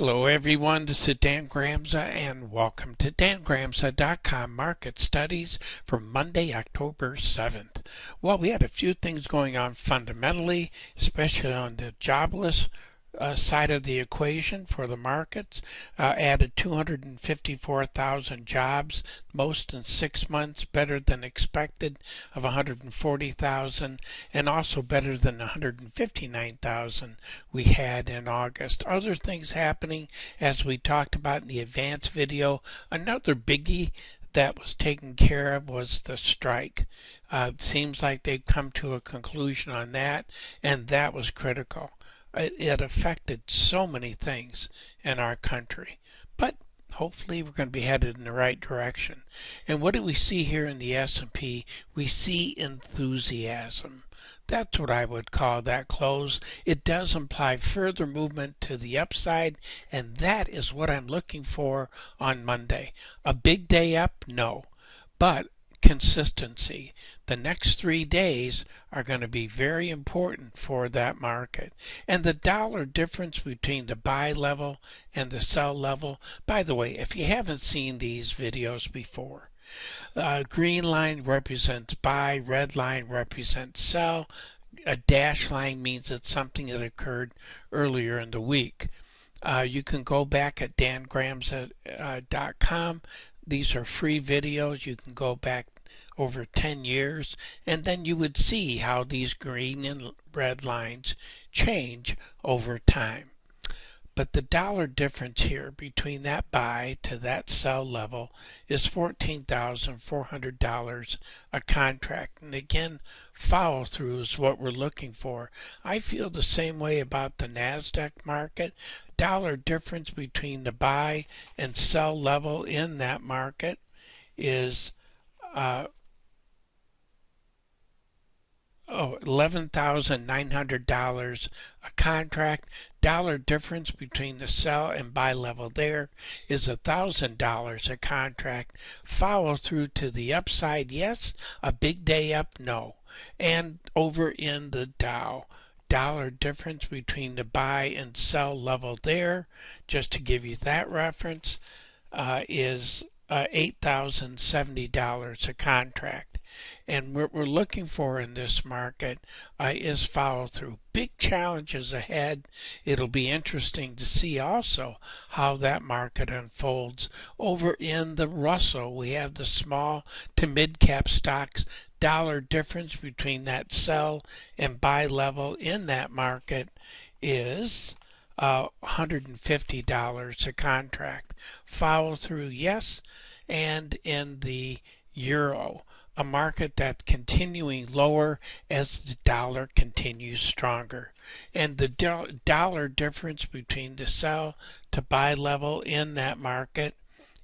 Hello everyone, this is Dan Gramza and welcome to dangramza.com Market Studies for Monday, October 7th. Well, we had a few things going on fundamentally, especially on the jobless side of the equation for the markets. Added 254,000 jobs, most in 6 months, better than expected of 140,000, and also better than 159,000 we had in August. Other things happening, as we talked about in the advanced video. Another biggie that was taken care of was the strike. It seems like they've come to a conclusion on that, and that was critical. It affected so many things in our country, but hopefully we're going to be headed in the right direction. And what do we see here in the S&P? We see enthusiasm. That's what I would call that close. It does imply further movement to the upside, and that is what I'm looking for on Monday. A big day up? No. But consistency. The next 3 days are going to be very important for that market. And the dollar difference between the buy level and the sell level, by the way, if you haven't seen these videos before, green line represents buy, red line represents sell, a dash line means it's something that occurred earlier in the week. You can go back at dangramza.com. These are free videos. You can go back over 10 years, and then you would see how these green and red lines change over time. But the dollar difference here between that buy to that sell level is $14,400 a contract. And again, follow through is what we're looking for. I feel the same way about the NASDAQ market. Dollar difference between the buy and sell level in that market is $11,900 a contract. Dollar difference between the sell and buy level there is $1,000 a contract. Follow through to the upside, yes. A big day up, no. And over in the Dow, dollar difference between the buy and sell level there, just to give you that reference, is $8,070 a contract. And what we're looking for in this market is follow through. Big challenges ahead. It'll be interesting to see also how that market unfolds. Over in the Russell, we have the small to mid cap stocks. Dollar difference between that sell and buy level in that market is $150 a contract. Follow through, yes. And in the euro, a market that's continuing lower as the dollar continues stronger. And the dollar difference between the sell to buy level in that market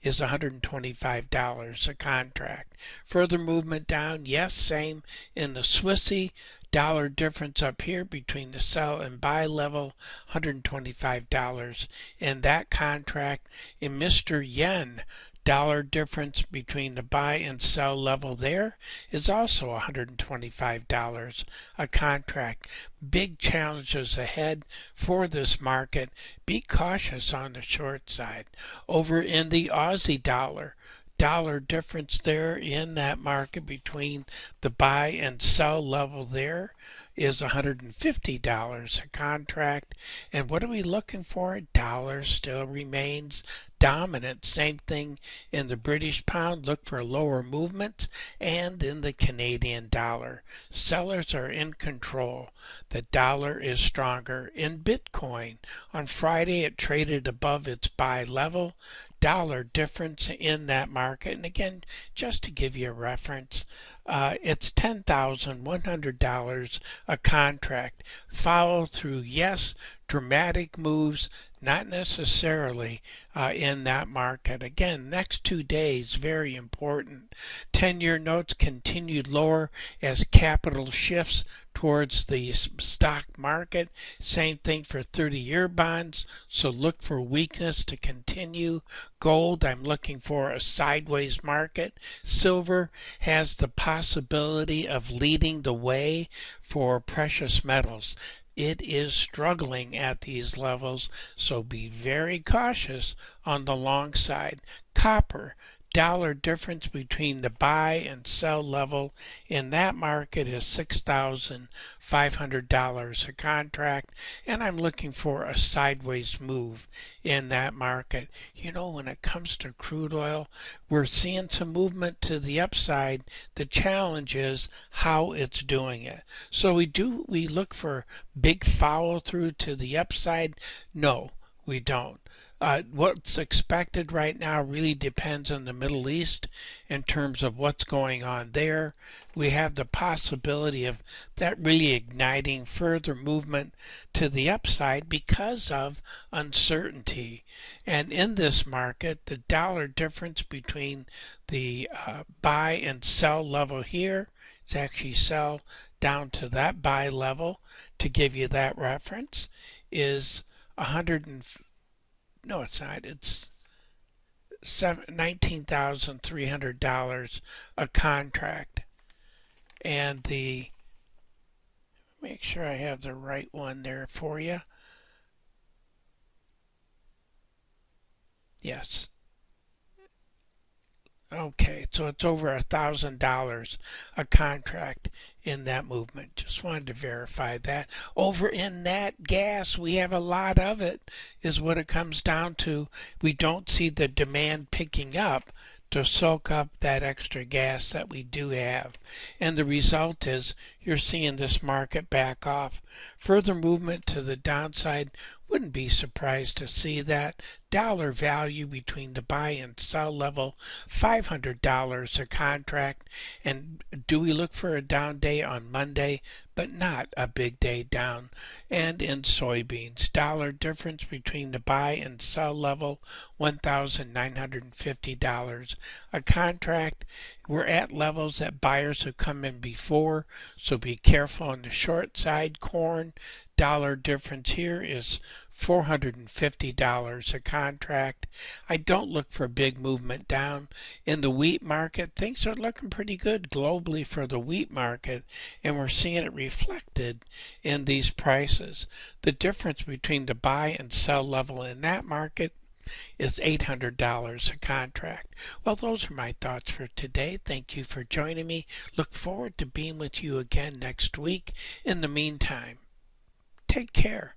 is $125 a contract. Further movement down, yes, same in the Swissy. Dollar difference up here between the sell and buy level, $125 in that contract. In Mr. Yen, dollar difference between the buy and sell level there is also $125 a contract. Big challenges ahead for this market. Be cautious on the short side. Over in the Aussie dollar, dollar difference there in that market between the buy and sell level there is $150 a contract. And what are we looking for? Dollar still remains dominant. Same thing in the British pound. Look for lower movements. And in the Canadian dollar, sellers are in control. The dollar is stronger. In Bitcoin, on Friday it traded above its buy level. Dollar difference in that market. And again, just to give you a reference, it's $10,100 a contract. Follow through, yes. Dramatic moves, not necessarily in that market. Again, next 2 days, very important. 10-year notes continued lower as capital shifts towards the stock market. Same thing for 30-year bonds, so look for weakness to continue. Gold, I'm looking for a sideways market. Silver has the possibility of leading the way for precious metals. it is struggling at these levels, so be very cautious on the long side. Copper, dollar difference between the buy and sell level in that market is $6,500 a contract, and I'm looking for a sideways move in that market. You know, when it comes to crude oil, we're seeing some movement to the upside. The challenge is how it's doing it. So we look for big follow through to the upside? No, we don't. What's expected right now really depends on the Middle East in terms of what's going on there. We have the possibility of that really igniting further movement to the upside because of uncertainty. And in this market, the dollar difference between the buy and sell level here, it's actually sell down to that buy level to give you that reference, is 100 no, it's not. It's $19,300 a contract. And make sure I have the right one there for you. Yes. Okay, so it's over $1,000 a contract in that movement. Just wanted to verify that. Over in that gas, we have a lot of it, is what it comes down to. We don't see the demand picking up to soak up that extra gas that we do have. And the result is you're seeing this market back off. Further movement to the downside, wouldn't be surprised to see that. Dollar value between the buy and sell level, $500 a contract. And do we look for a down day on Monday? But not a big day down. And in soybeans, dollar difference between the buy and sell level, $1,950 a contract. We're at levels that buyers have come in before, so be careful on the short side. Corn, dollar difference here is $450 a contract. I don't look for big movement down. In the wheat market, things are looking pretty good globally for the wheat market, and we're seeing it reflected in these prices. The difference between the buy and sell level in that market is $800 a contract. Well, those are my thoughts for today. Thank you for joining me. Look forward to being with you again next week. In the meantime, take care.